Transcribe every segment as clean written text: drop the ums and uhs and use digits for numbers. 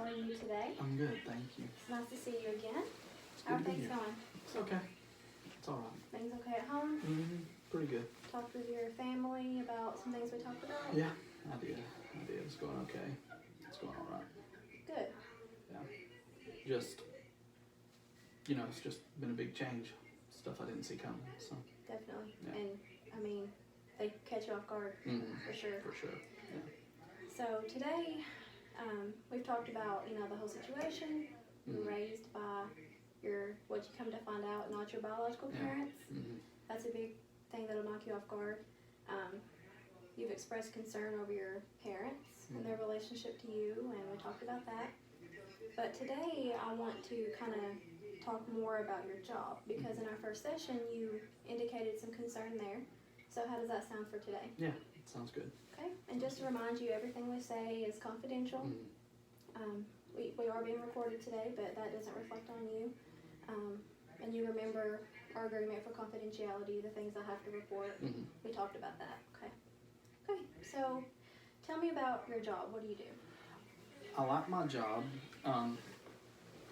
How are you today? I'm good, thank you. It's nice to see you again. It's How are good to be things here. going? It's okay. It's all right. Things okay at home? Pretty good. Talked with your family about some things we talked about? Yeah, I did. It's going okay. It's going all right. Good. Yeah. It's just been a big change. Stuff I didn't see coming. So. Definitely. Yeah. And I mean, they catch you off guard for sure. For sure. Yeah. So today, we've talked about the whole situation. You were raised by what you come to find out, not your biological parents. That's a big thing that'll knock you off guard. You've expressed concern over your parents and their relationship to you, and we talked about that. But today I want to kind of talk more about your job, because in our first session you indicated some concern there. So how does that sound for today? Yeah, it sounds good. Okay, and just to remind you, everything we say is confidential. We are being recorded today, but that doesn't reflect on you. And you remember our agreement for confidentiality, the things I have to report. We talked about that, okay? Okay, so tell me about your job. What do you do? I like my job. I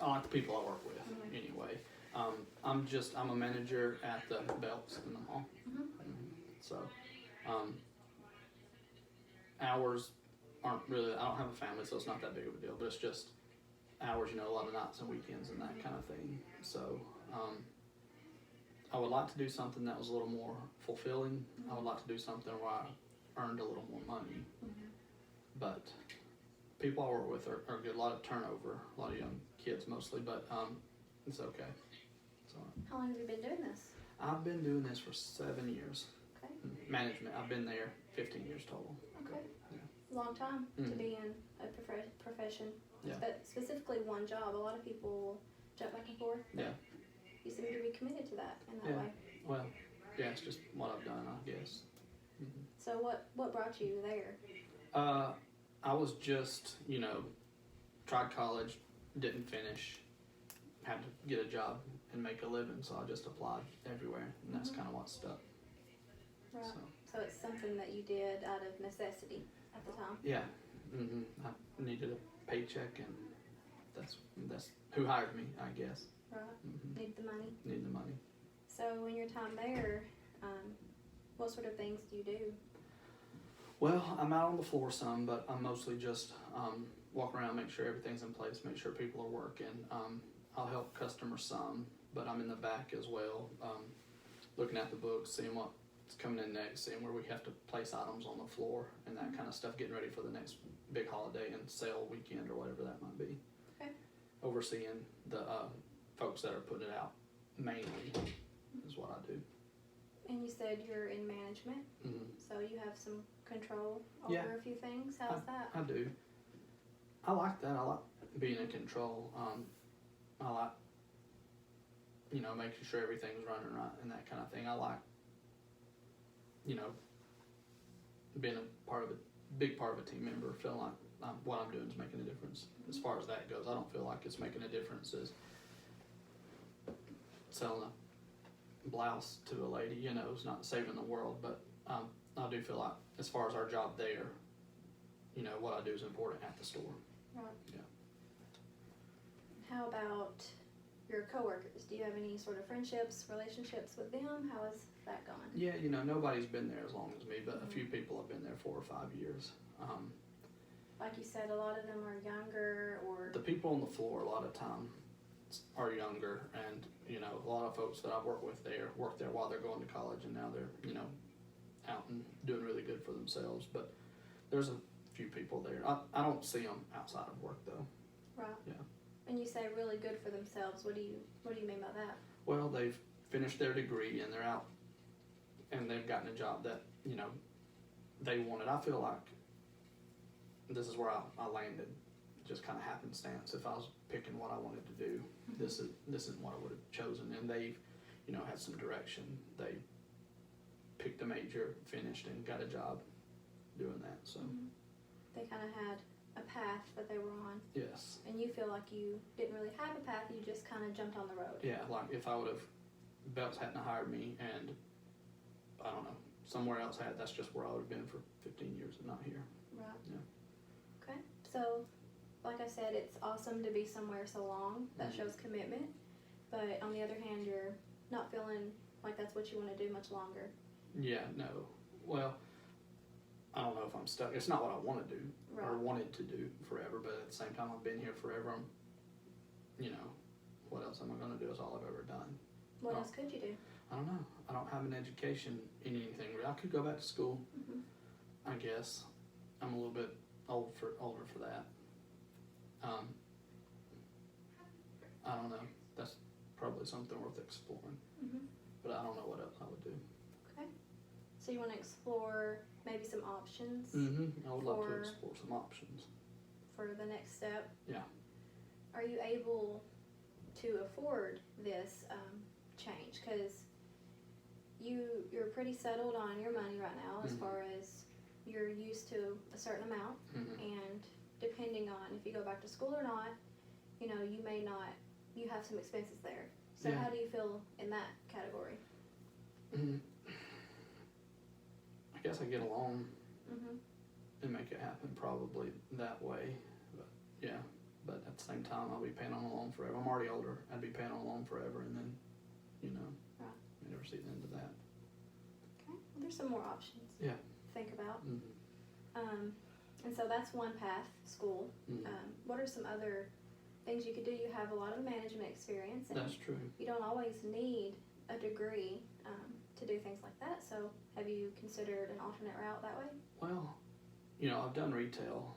like the people I work with anyway. I'm a manager at the Belts in the mall. So, hours aren't really, I don't have a family, so it's not that big of a deal, but it's just hours, a lot of nights and weekends and that kind of thing. So, I would like to do something that was a little more fulfilling. I would like to do something where I earned a little more money. But people I work with are good. A lot of turnover, a lot of young kids mostly, but it's okay. So, How long have you been doing this? I've been doing this for 7 years. Okay. Management, I've been there 15 years total. Okay. Yeah. Long time to be in a profession. Yeah. But specifically one job. A lot of people will jump back and forth. Yeah. You seem to be committed to that in that way. Well, yeah, it's just what I've done, I guess. So what brought you there? I was just, tried college, didn't finish, had to get a job and make a living, so I just applied everywhere, and that's kind of what stuck. Right. So it's something that you did out of necessity at the time. Yeah. I needed a paycheck, and that's who hired me, I guess. Right. Need the money. Need the money. So in your time there, what sort of things do you do? Well, I'm out on the floor some, but I'm mostly just walk around, make sure everything's in place, make sure people are working. I'll help customers some, but I'm in the back as well, looking at the books, seeing what's coming in next, seeing where we have to place items on the floor and that kind of stuff, getting ready for the next big holiday and sale weekend or whatever that might be. Okay. Overseeing the folks that are putting it out mainly is what I do. And you said you're in management, so you have some control over a few things. How's that? I do. I like that. I like being in control. I like, making sure everything's running right and that kind of thing. I like, being a big part of a team member, feeling like what I'm doing is making a difference. As far as that goes, I don't feel like it's making a difference as selling a blouse to a lady, it's not saving the world, but I do feel like as far as our job there, what I do is important at the store. Right. Yeah. How about your coworkers? Do you have any sort of friendships, relationships with them? How is that going? Yeah, nobody's been there as long as me, but a few people have been there 4 or 5 years. Like you said, a lot of them are younger, or the people on the floor a lot of time are younger, and a lot of folks that I've worked with there work there while they're going to college, and now they're out and doing really good for themselves. But there's a few people there. I don't see them outside of work though. Right. Yeah. And you say really good for themselves. What do you mean by that? Well, they've finished their degree and they're out, and they've gotten a job that they wanted. I feel like this is where I landed. Just kind of happenstance. If I was picking what I wanted to do, this isn't what I would have chosen. And they've, had some direction. They picked a major, finished, and got a job doing that. So they kind of had a path that they were on. Yes. And you feel like you didn't really have a path. You just kind of jumped on the road. Yeah, like if I would have, Belts hadn't hired me, and I don't know, somewhere else that's just where I would have been for 15 years and not here. Right. Yeah. Okay. So like I said, it's awesome to be somewhere so long. That shows commitment. But on the other hand, you're not feeling like that's what you want to do much longer. Yeah, no. Well, I don't know if I'm stuck. It's not what I want to do or wanted to do forever, but at the same time, I've been here forever. I'm, what else am I going to do is all I've ever done. What else could you do? I don't know. I don't have an education in anything. I could go back to school, I guess. I'm a little bit older for that. I don't know. That's probably something worth exploring. But I don't know what else I would do. Okay. So you want to explore maybe some options? I would love to explore some options. For the next step? Yeah. Are you able to afford this change? Because you're pretty settled on your money right now as far as you're used to a certain amount. And depending on if you go back to school or not, you may not, you have some expenses there. So how do you feel in that category? I guess I get along and make it happen probably that way. But yeah, but at the same time, I'll be paying on a loan forever. I'm already older. I'd be paying on a loan forever, and then, I never see the end of that. Okay, well, there's some more options. Yeah. To think about. And so that's one path, school. What are some other things you could do? You have a lot of management experience. And that's true. You don't always need a degree to do things like that. So have you considered an alternate route that way? Well, I've done retail.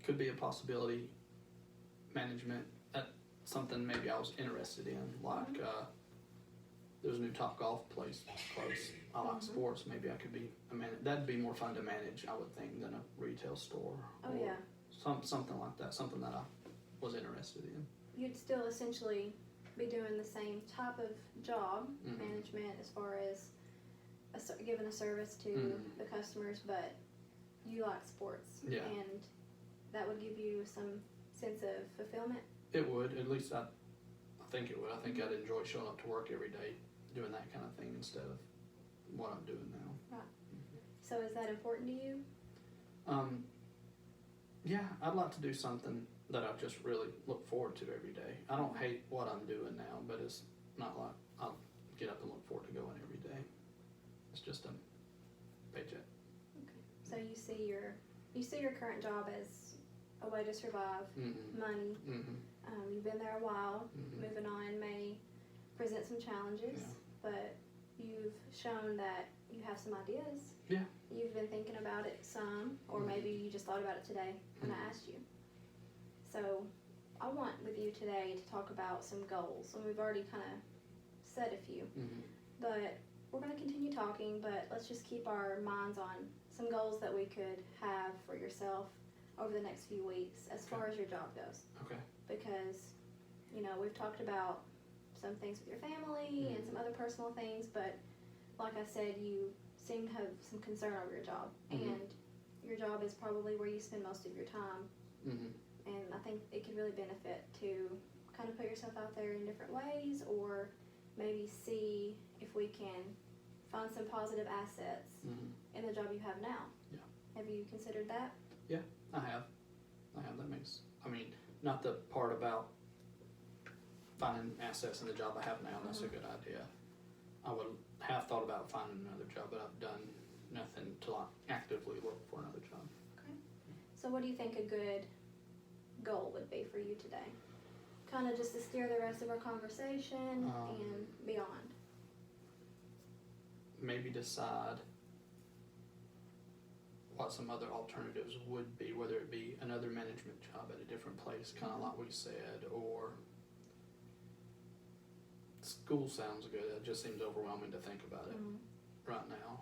Could be a possibility. Management, something maybe I was interested in. Like there's a new Top Golf place close. I like sports. Maybe I could be a manager. That'd be more fun to manage, I would think, than a retail store. Oh, yeah. Something like that. Something that I was interested in. You'd still essentially be doing the same type of job, management, as far as giving a service to the customers, but you like sports. Yeah. And that would give you some sense of fulfillment? It would. At least I think it would. I think I'd enjoy showing up to work every day doing that kind of thing instead of what I'm doing now. Right. So is that important to you? Yeah, I'd like to do something that I just really look forward to every day. I don't hate what I'm doing now, but it's not like I'll get up and look forward to going every day. It's just a paycheck. Okay. So you see your current job as a way to survive, money. You've been there a while. Moving on may present some challenges, but you've shown that you have some ideas. Yeah. You've been thinking about it some, or maybe you just thought about it today when I asked you. So I want with you today to talk about some goals, and we've already kind of said a few, but we're going to continue talking, but let's just keep our minds on some goals that we could have for yourself over the next few weeks as far as your job goes. Okay. Because, we've talked about some things with your family and some other personal things, but like I said, you seem to have some concern over your job, and your job is probably where you spend most of your time. And I think it could really benefit to kind of put yourself out there in different ways, or maybe see if we can find some positive assets in the job you have now. Yeah. Have you considered that? Yeah, I have. That makes, not the part about finding assets in the job I have now. That's a good idea. I would have thought about finding another job, but I've done nothing to actively look for another job. Okay. So what do you think a good goal would be for you today? Kind of just to steer the rest of our conversation and beyond. Maybe decide what some other alternatives would be, whether it be another management job at a different place, kind of like we said, or school sounds good. It just seems overwhelming to think about it right now.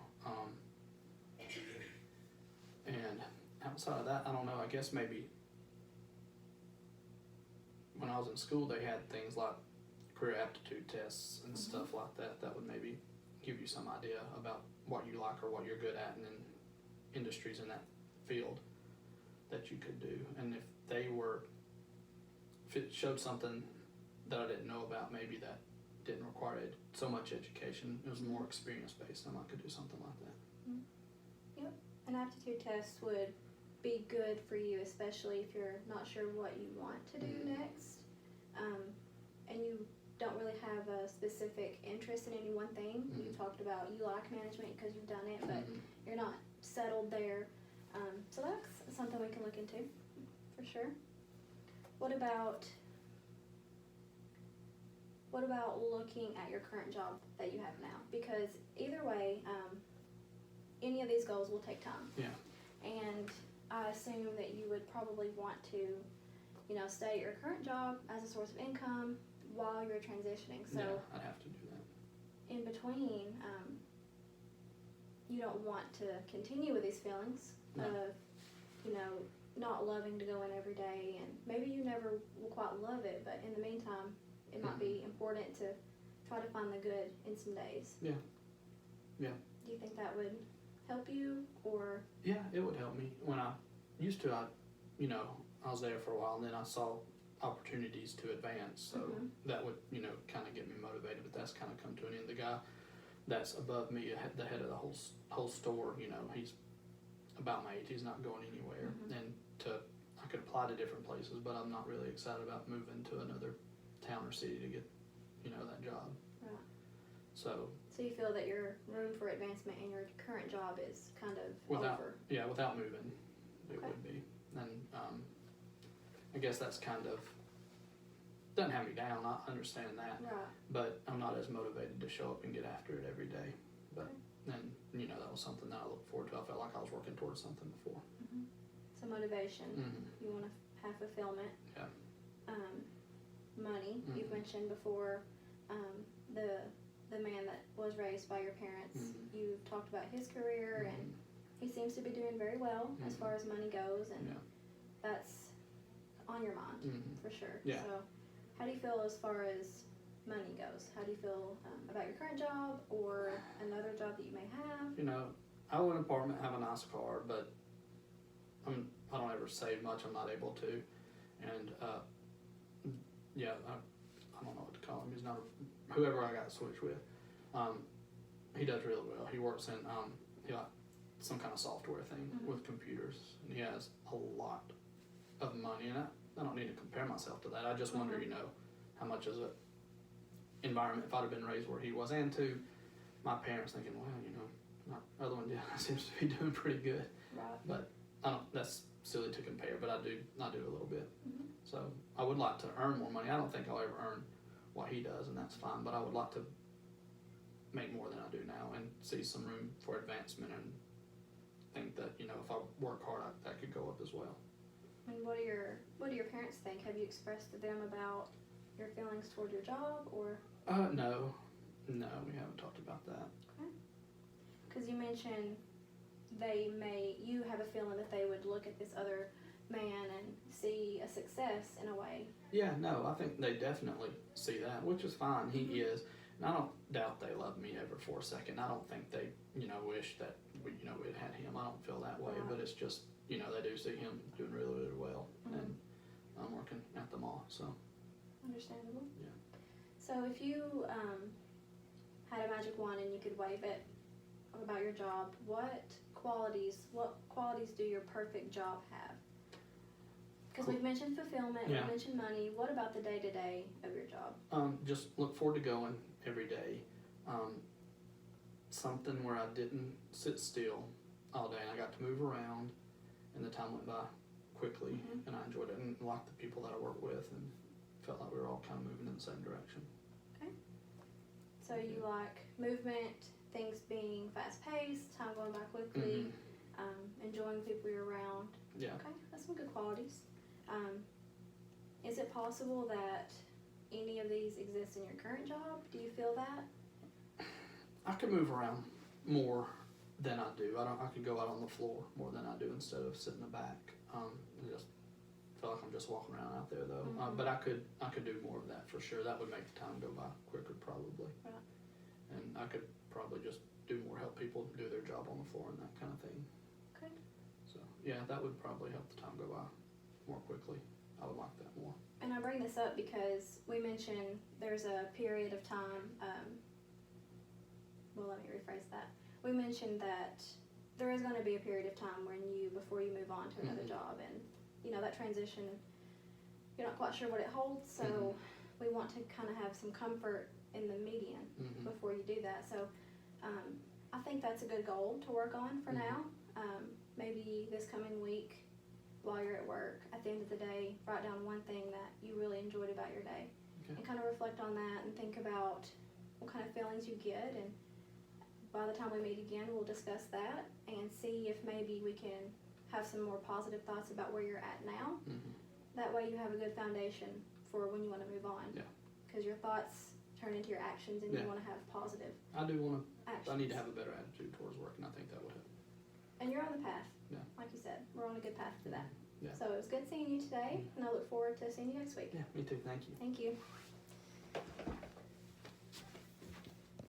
And outside of that, I don't know, I guess maybe when I was in school, they had things like career aptitude tests and stuff like that. That would maybe give you some idea about what you like or what you're good at, and then industries in that field that you could do. And if it showed something that I didn't know about, maybe that didn't require so much education, it was more experience based, I might could do something like that. Yep. An aptitude test would be good for you, especially if you're not sure what you want to do next, and you don't really have a specific interest in any one thing. You talked about you like management because you've done it, but you're not settled there. So that's something we can look into for sure. What about looking at your current job that you have now? Because either way, any of these goals will take time. Yeah. And I assume that you would probably want to, stay at your current job as a source of income while you're transitioning. So yeah, I'd have to do that. in between, you don't want to continue with these feelings No. of, not loving to go in every day, and maybe you never will quite love it, but in the meantime, it might be important to try to find the good in some days. Yeah. Yeah. Do you think that would help you, or? Yeah, it would help me. When I used to, I was there for a while, and then I saw opportunities to advance, so that would, kind of get me motivated, but that's kind of come to an end. The guy that's above me, the head of the whole store, he's about my age, he's not going anywhere, and I could apply to different places, but I'm not really excited about moving to another town or city to get, that job. Right. So you feel that your room for advancement in your current job is kind of over? Yeah, without moving, it Okay. would be. And I guess that's kind of, doesn't have me down, I understand that. Right. But I'm not as motivated to show up and get after it every day. But then, that was something that I looked forward to. I felt like I was working towards something before. So motivation, you want to have fulfillment. Yeah. Money, you've mentioned before, the man that was raised by your parents. You've talked about his career, and he seems to be doing very well as far as money goes, and that's on your mind for sure. Yeah. So how do you feel as far as money goes? How do you feel about your current job or another job that you may have? I live in an apartment, have a nice car, but I don't ever save much. I'm not able to, and I don't know what to call him. He's not whoever I got switched with. He does really well. He works in some kind of software thing with computers, and he has a lot of money. And I don't need to compare myself to that. I just wonder, how much is it environment if I'd have been raised where he was, and to my parents thinking, well, my other one seems to be doing pretty good. Right. But that's silly to compare, but I do a little bit. So I would like to earn more money. I don't think I'll ever earn what he does, and that's fine, but I would like to make more than I do now and see some room for advancement, and think that, if I work hard, that could go up as well. And what do your parents think? Have you expressed to them about your feelings toward your job, or? No, we haven't talked about that. Okay. Because you mentioned you have a feeling that they would look at this other man and see a success in a way. Yeah, no, I think they definitely see that, which is fine. He is, and I don't doubt they love me ever for a second. I don't think they, wish that we'd had him. I don't feel that way, but it's just, they do see him doing really, really well, and I'm working at the mall, so. Understandable. Yeah. So if you had a magic wand and you could wave it about your job, what qualities do your perfect job have? Because we've mentioned fulfillment, we've mentioned money. What about the day-to-day of your job? Just look forward to going every day. Something where I didn't sit still all day, and I got to move around, and the time went by quickly, and I enjoyed it, and liked the people that I work with, and felt like we were all kind of moving in the same direction. Okay. So you like movement, things being fast-paced, time going by quickly, enjoying the people you're around. Yeah. Okay, that's some good qualities. Is it possible that any of these exist in your current job? Do you feel that? I could move around more than I do. I could go out on the floor more than I do instead of sitting in the back. I just feel like I'm just walking around out there though. But I could do more of that for sure. That would make the time go by quicker probably. Right. And I could probably just do more, help people do their job on the floor and that kind of thing. Okay. So yeah, that would probably help the time go by more quickly. I would like that more. And I bring this up because we mentioned there's a period of time, well, let me rephrase that. We mentioned that there is going to be a period of time before you move on to another job, and that transition, you're not quite sure what it holds, so we want to kind of have some comfort in the median before you do that. So I think that's a good goal to work on for now. Maybe this coming week, while you're at work, at the end of the day, write down one thing that you really enjoyed about your day, and kind of reflect on that and think about what kind of feelings you get. And by the time we meet again, we'll discuss that and see if maybe we can have some more positive thoughts about where you're at now. That way you have a good foundation for when you want to move on. Because your thoughts turn into your actions, and you want to have positive I do want to, actions. I need to have a better attitude towards work, and I think that would help. And you're on the path. Like you said, we're on a good path to that. So it was good seeing you today, and I look forward to seeing you next week. Yeah, me too. Thank you. Thank you.